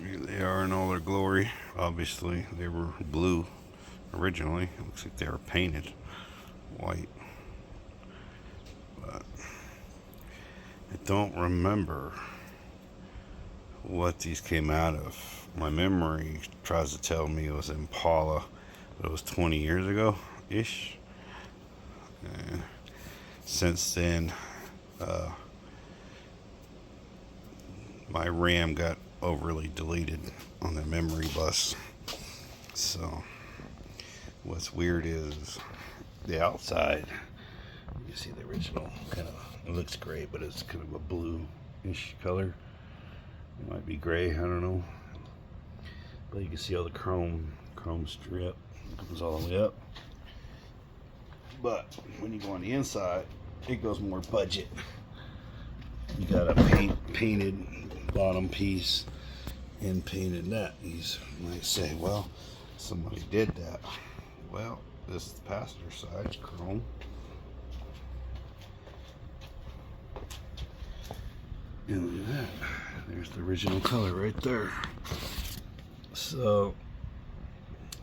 Here they are in all their glory. Obviously, they were blue originally. It looks like they were painted white. But I don't remember what these came out of. My memory tries to tell me it was Impala, but it was 20 years ago ish. And since then, my RAM got overly deleted on the memory bus. So what's weird is the outside. You see the original kind of, it looks gray, but it's kind of a blue-ish color. It might be gray, I don't know. But you can see all the chrome strip goes all the way up. But when you go on the inside, it goes more budget. You got a painted bottom piece and painted that. You might say, well, somebody did that. Well, this is the passenger side chrome. And look at that. There's the original color right there. So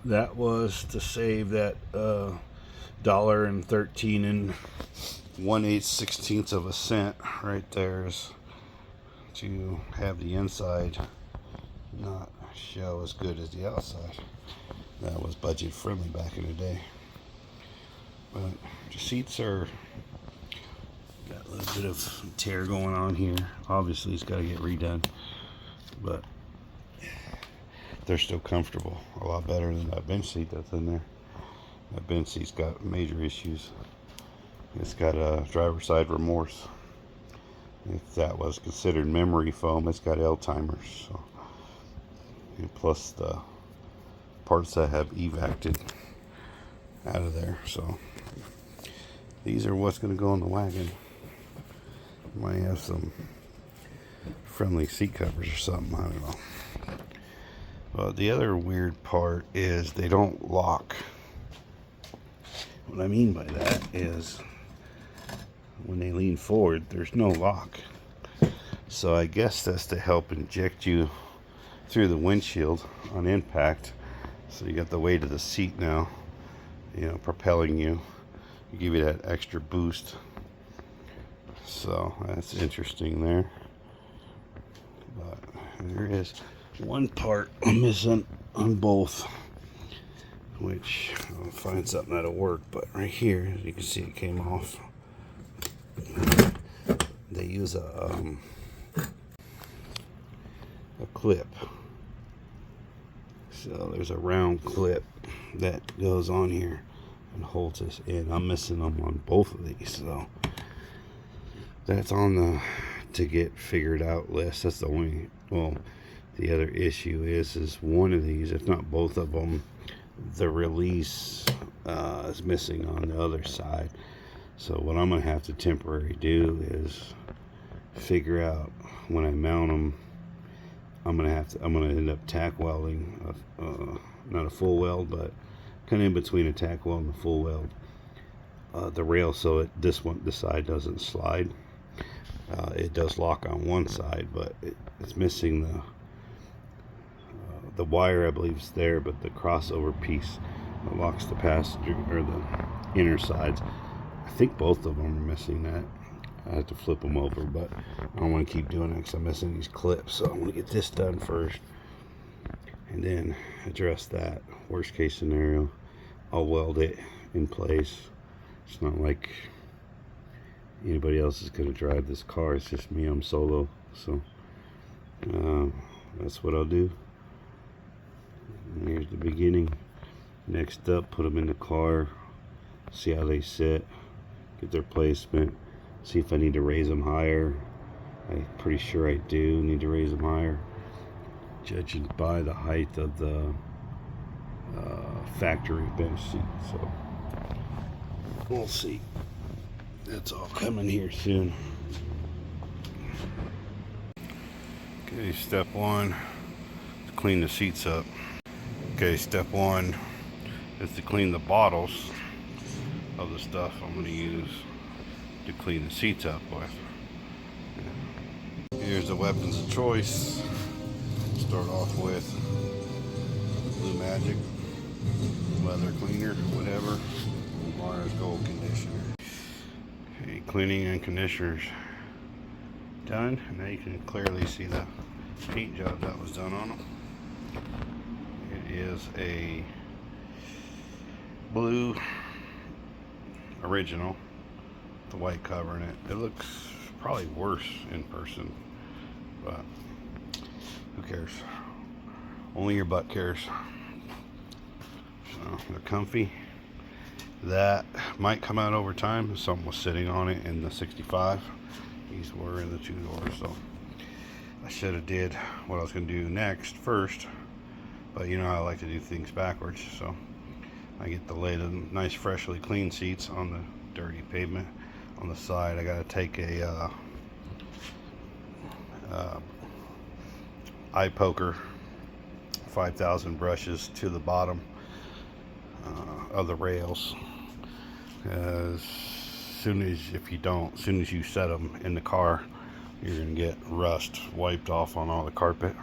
that was to save that $1.13 1/8/16 of a cent right there, is to have the inside not show as good as the outside. That was budget friendly back in the day. But the seats are got a little bit of tear going on here. Obviously it's got to get redone, but they're still comfortable. A lot better than that bench seat that's in there. That bench seat's got major issues. It's got a driver's side remorse. If that was considered memory foam, it's got L-timers. So, and plus the parts that have evac'd out of there. So these are what's going to go in the wagon. Might have some friendly seat covers or something, I don't know. But the other weird part is they don't lock. What I mean by that is when they lean forward, there's no lock. So I guess that's to help inject you through the windshield on impact. So you got the weight of the seat now, propelling you, give you that extra boost. So that's interesting there. But there is one part I'm missing on both, which I'll find something that'll work. But right here, as you can see, it came off. They use a clip. So there's a round clip that goes on here and holds this in. I'm missing them on both of these, so that's on the to get figured out list. That's the only, well, the other issue is one of these, if not both of them, the release is missing on the other side. So what I'm gonna have to temporarily do is figure out when I mount them. I'm gonna end up tack welding, not a full weld, but kind of in between a tack weld and a full weld, the rail, so this side doesn't slide. It does lock on one side, but it's missing the wire, I believe, is there, but the crossover piece that locks the passenger or the inner sides, I think both of them are missing that. I have to flip them over, but I don't want to keep doing it because I'm missing these clips. So I'm going to get this done first and then address that. Worst case scenario, I'll weld it in place. It's not like anybody else is going to drive this car. It's just me. I'm solo. So that's what I'll do. And here's the beginning. Next up, put them in the car, see how they sit, get their placement, see if I need to raise them higher. I'm pretty sure I do need to raise them higher, judging by the height of the factory bench seat. So we'll see. That's all coming here soon. Okay, step one, to clean the seats up. Okay, step one is to clean the bottles of the stuff I'm going to use to clean the seats up with. Here's the weapons of choice. start off with Blue Magic, leather cleaner, whatever, Mars Gold conditioner. Okay, cleaning and conditioners done. Now you can clearly see the paint job that was done on them. It is a blue original, the white cover in it. It looks probably worse in person, but who cares? Only your butt cares. So they're comfy. That might come out over time. Something was sitting on it in the 65. These were in the 2-door, so I should have did what I was going to do next first, but you know I like to do things backwards. So I get to lay the nice freshly clean seats on the dirty pavement. On the side I got to take a eye poker 5,000 brushes to the bottom of the rails. As soon as you set them in the car, you're gonna get rust wiped off on all the carpet,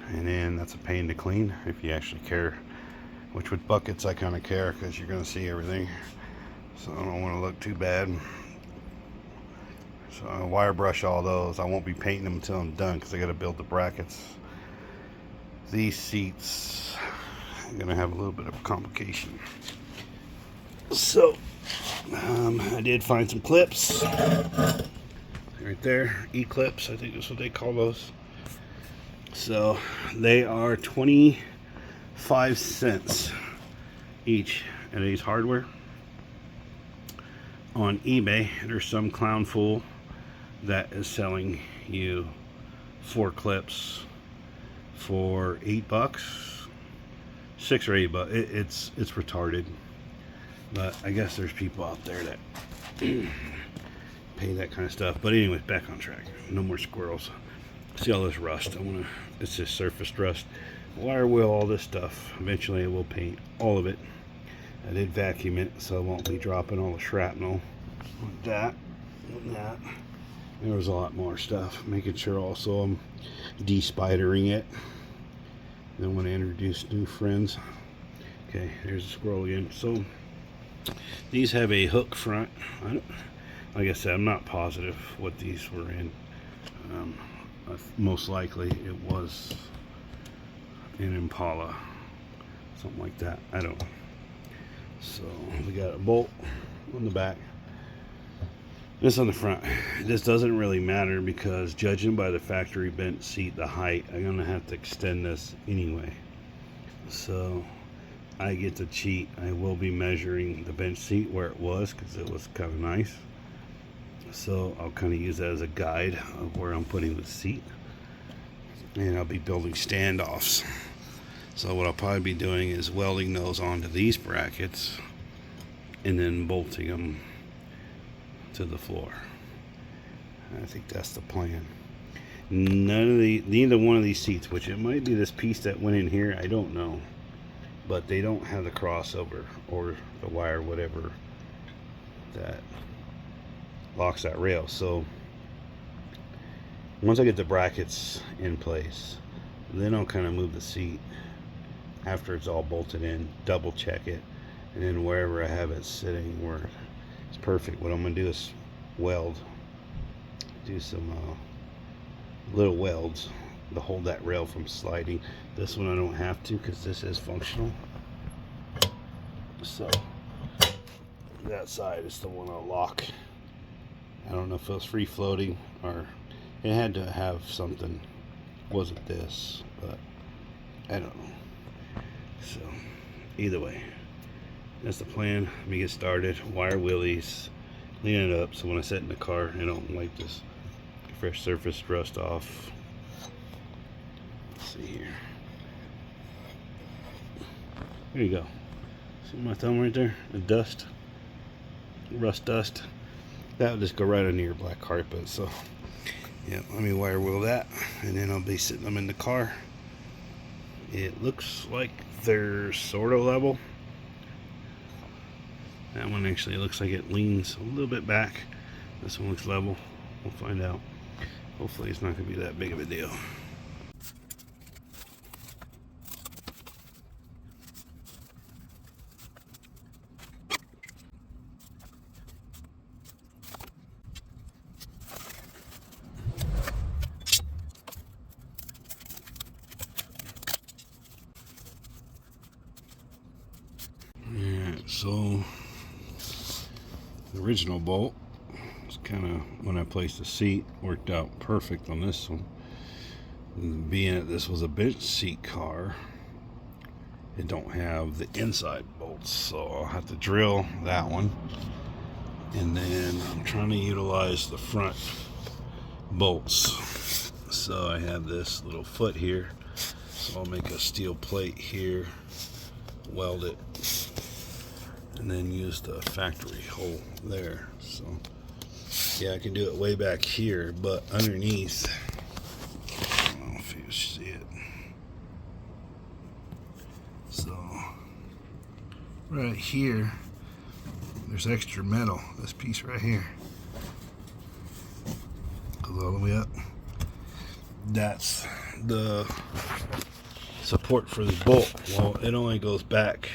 and then that's a pain to clean if you actually care. Which with buckets I kind of care, because you're gonna see everything, so I don't want to look too bad. So I wire brush all those. I won't be painting them until I'm done, because I got to build the brackets. These seats are gonna have a little bit of a complication. So I did find some clips right there, E-clips, I think that's what they call those. So they are 25 cents each at Ace Hardware. On eBay, there's some clown fool that is selling you 4 clips for $8, 6 or 8 bucks. It's retarded. But I guess there's people out there that pay that kind of stuff. But anyways, back on track. No more squirrels. See all this rust? It's just surface rust. Wire wheel, all this stuff. Eventually I will paint all of it. I did vacuum it, so I won't be dropping all the shrapnel. With that, and that. There was a lot more stuff. Making sure also I'm de-spidering it. Then when I introduce new friends. Okay, there's a squirrel again. So these have a hook front. Like I said, I'm not positive what these were in. Most likely it was an Impala, something like that. I don't know. So we got a bolt on the back. This on the front. This doesn't really matter, because judging by the factory bent seat, the height, I'm gonna have to extend this anyway. So I get to cheat. I will be measuring the bench seat where it was, because it was kind of nice. So I'll kind of use that as a guide of where I'm putting the seat. And I'll be building standoffs. So what I'll probably be doing is welding those onto these brackets and then bolting them to the floor. I think that's the plan. Neither one of these seats, which it might be this piece that went in here, I don't know. But they don't have the crossover or the wire, whatever, that locks that rail. So once I get the brackets in place, then I'll kind of move the seat after it's all bolted in, double check it, and then wherever I have it sitting where it's perfect, what I'm going to do is do some little welds to hold that rail from sliding. This one I don't have to, because this is functional. So that side is the one I'll lock. I don't know if it was free floating or it had to have something. It wasn't this, but I don't know. So either way, that's the plan. Let me get started. Wire wheelies, clean it up so when I sit in the car I don't wipe this fresh surface rust off. Let's see here. There you go. See my thumb right there? The dust, rust dust. That would just go right under your black carpet. So yeah, let me wire wheel that, and then I'll be sitting them in the car. It looks like they're sort of level. That one actually looks like it leans a little bit back. This one looks level. We'll find out. Hopefully it's not going to be that big of a deal. So the original bolt was kind of, when I placed the seat, worked out perfect on this one. And being that this was a bench seat car, it don't have the inside bolts, so I'll have to drill that one. And then I'm trying to utilize the front bolts. So I have this little foot here, so I'll make a steel plate here, weld it, and then use the factory hole there. So yeah, I can do it way back here, but underneath, I don't know if you see it. So right here, there's extra metal. This piece right here goes all the way up. That's the support for the bolt. Well, it only goes back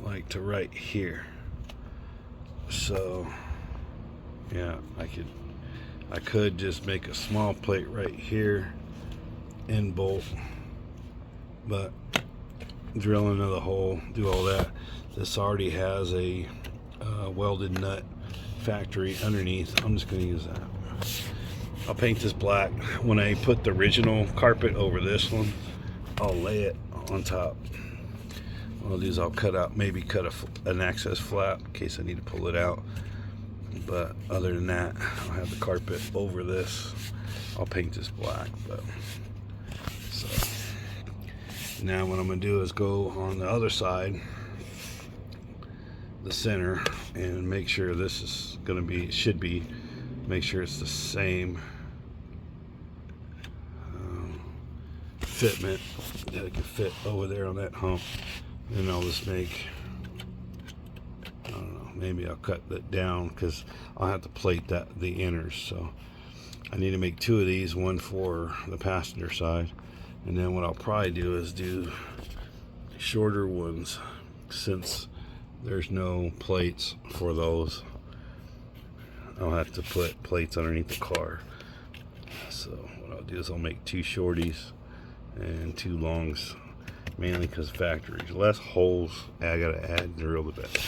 like to right here. So yeah, I could just make a small plate right here and bolt, but drill another hole, do all that. This already has a welded nut factory underneath. I'm just going to use that. I'll paint this black. When I put the original carpet over this one, I'll lay it on top. What I'll do is I'll maybe cut an access flap in case I need to pull it out. But other than that, I'll have the carpet over this. I'll paint this black. So now what I'm going to do is go on the other side, the center, and make sure this is going to be, make sure it's the same fitment that it can fit over there on that hump. And I'll just make, I don't know, maybe I'll cut that down because I'll have to plate the inners. So I need to make 2 of these, one for the passenger side, and then what I'll probably do is do shorter ones since there's no plates for those. I'll have to put plates underneath the car. So what I'll do is I'll make 2 shorties and 2 longs, mainly because factories. Less holes I gotta add and drill the bit.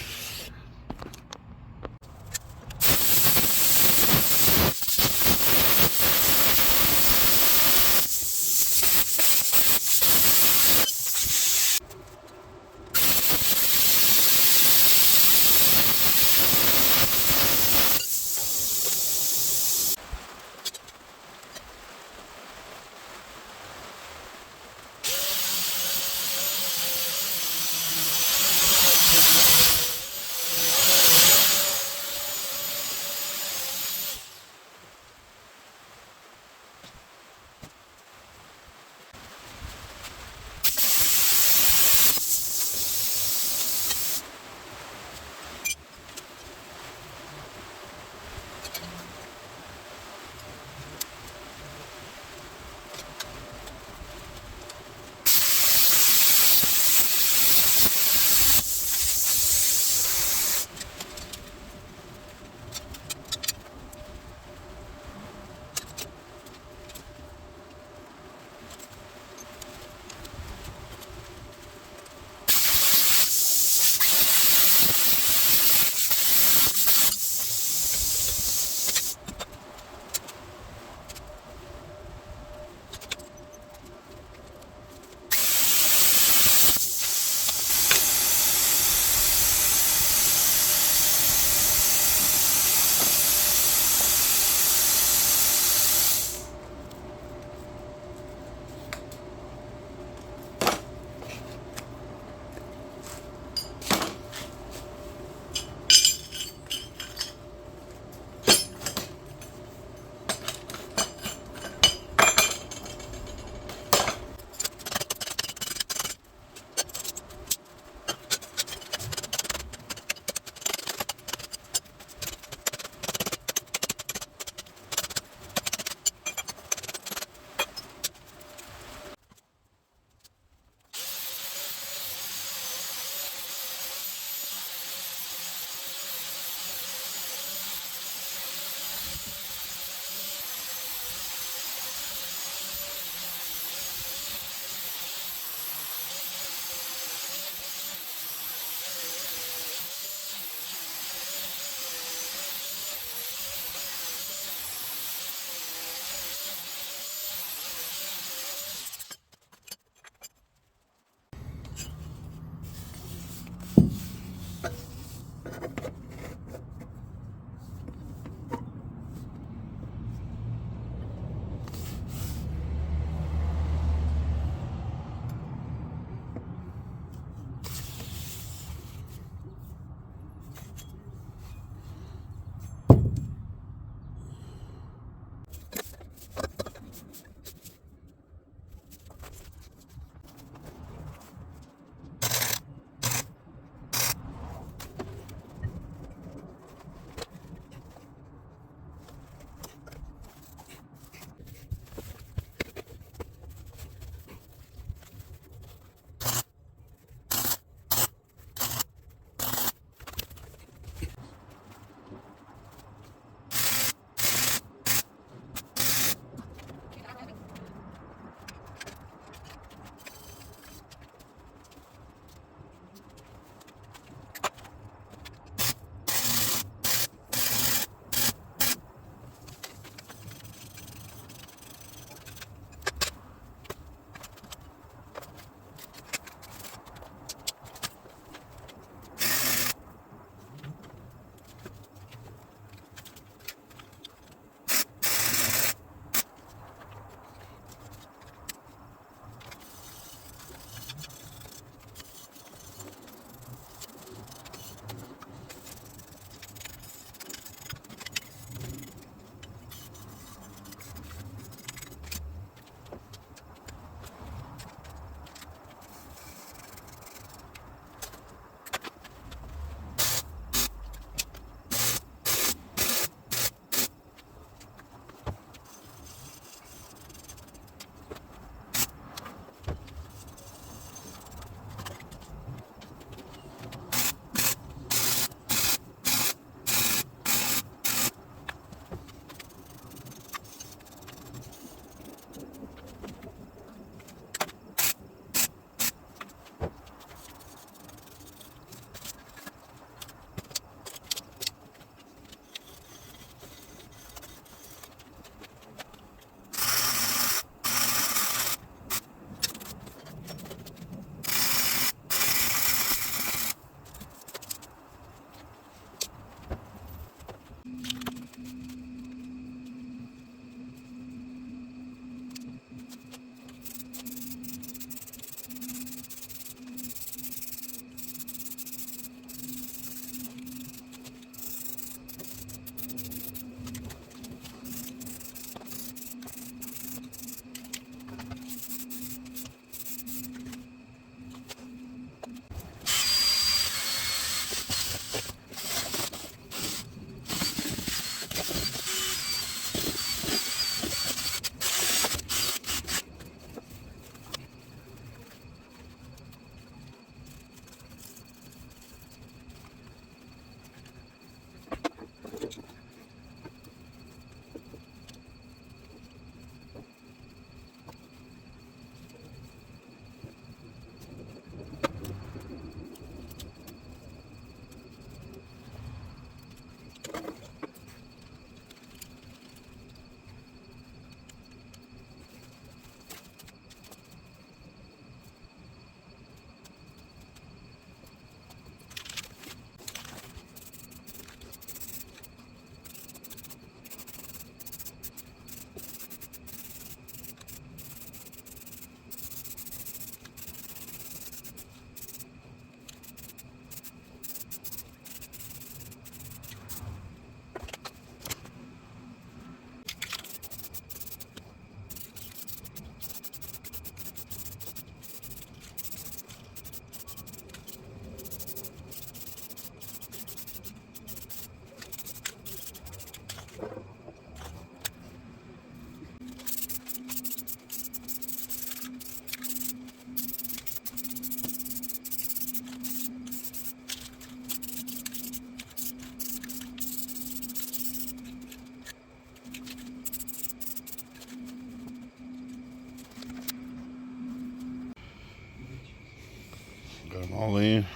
Got them all in.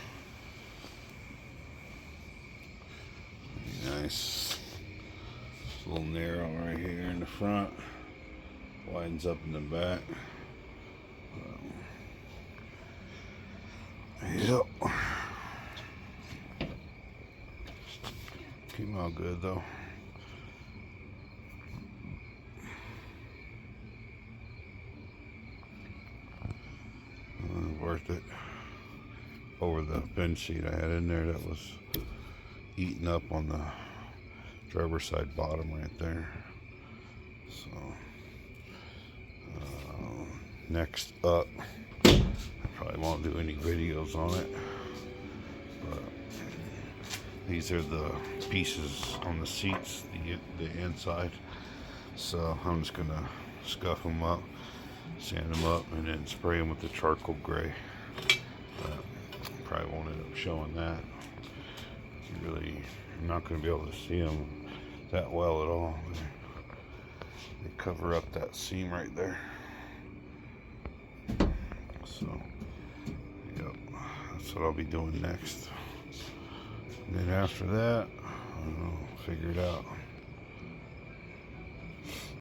Nice. It's a little narrow right here in the front. Widens up in the back. Yep. Came out good though. Worth it. Over the bench seat I had in there that was eating up on the driver's side bottom right there. So next up, I probably won't do any videos on it, but these are the pieces on the seats, the inside. So I'm just gonna scuff them up, sand them up, and then spray them with the charcoal gray. Probably won't end up showing that. Really, I'm not going to be able to see them that well at all. They cover up that seam right there. So, yep, that's what I'll be doing next. And then after that, I'll figure it out.